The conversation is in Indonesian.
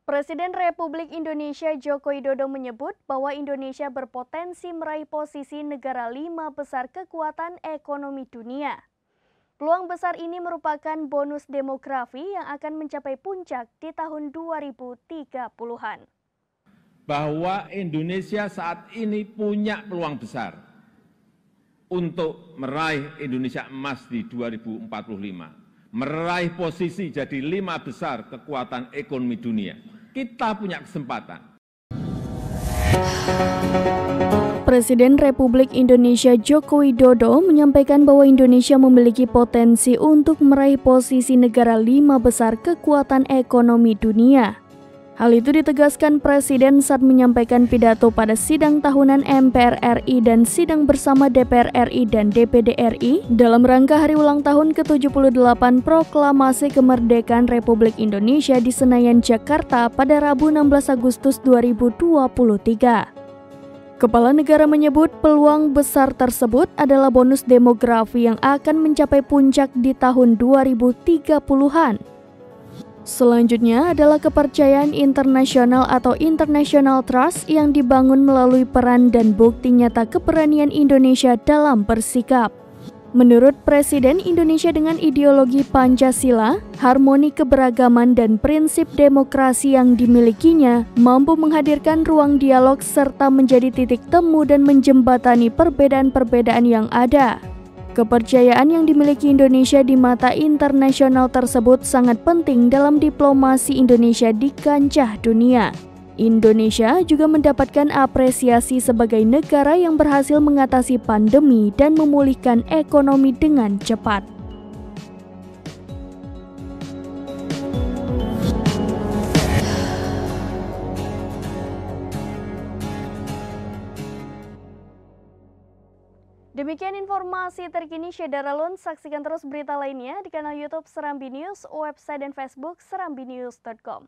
Presiden Republik Indonesia Joko Widodo menyebut bahwa Indonesia berpotensi meraih posisi negara 5 besar kekuatan ekonomi dunia. Peluang besar ini merupakan bonus demografi yang akan mencapai puncak di tahun 2030-an. Bahwa Indonesia saat ini punya peluang besar untuk meraih Indonesia emas di 2045. Meraih posisi jadi 5 besar kekuatan ekonomi dunia. Kita punya kesempatan. Presiden Republik Indonesia Joko Widodo menyampaikan bahwa Indonesia memiliki potensi untuk meraih posisi negara 5 besar kekuatan ekonomi dunia. Hal itu ditegaskan Presiden saat menyampaikan pidato pada sidang tahunan MPR RI dan sidang bersama DPR RI dan DPD RI dalam rangka hari ulang tahun ke-78 Proklamasi Kemerdekaan Republik Indonesia di Senayan, Jakarta pada Rabu 16 Agustus 2023. Kepala negara menyebut peluang besar tersebut adalah bonus demografi yang akan mencapai puncak di tahun 2030-an. Selanjutnya adalah kepercayaan internasional atau international trust yang dibangun melalui peran dan bukti nyata keberanian Indonesia dalam bersikap. Menurut Presiden, Indonesia dengan ideologi Pancasila, harmoni keberagaman dan prinsip demokrasi yang dimilikinya mampu menghadirkan ruang dialog serta menjadi titik temu dan menjembatani perbedaan-perbedaan yang ada. Kepercayaan yang dimiliki Indonesia di mata internasional tersebut sangat penting dalam diplomasi Indonesia di kancah dunia. Indonesia juga mendapatkan apresiasi sebagai negara yang berhasil mengatasi pandemi dan memulihkan ekonomi dengan cepat. Demikian informasi terkini Syedaralun. Saksikan terus berita lainnya di kanal YouTube Serambi News, website dan Facebook serambinews.com.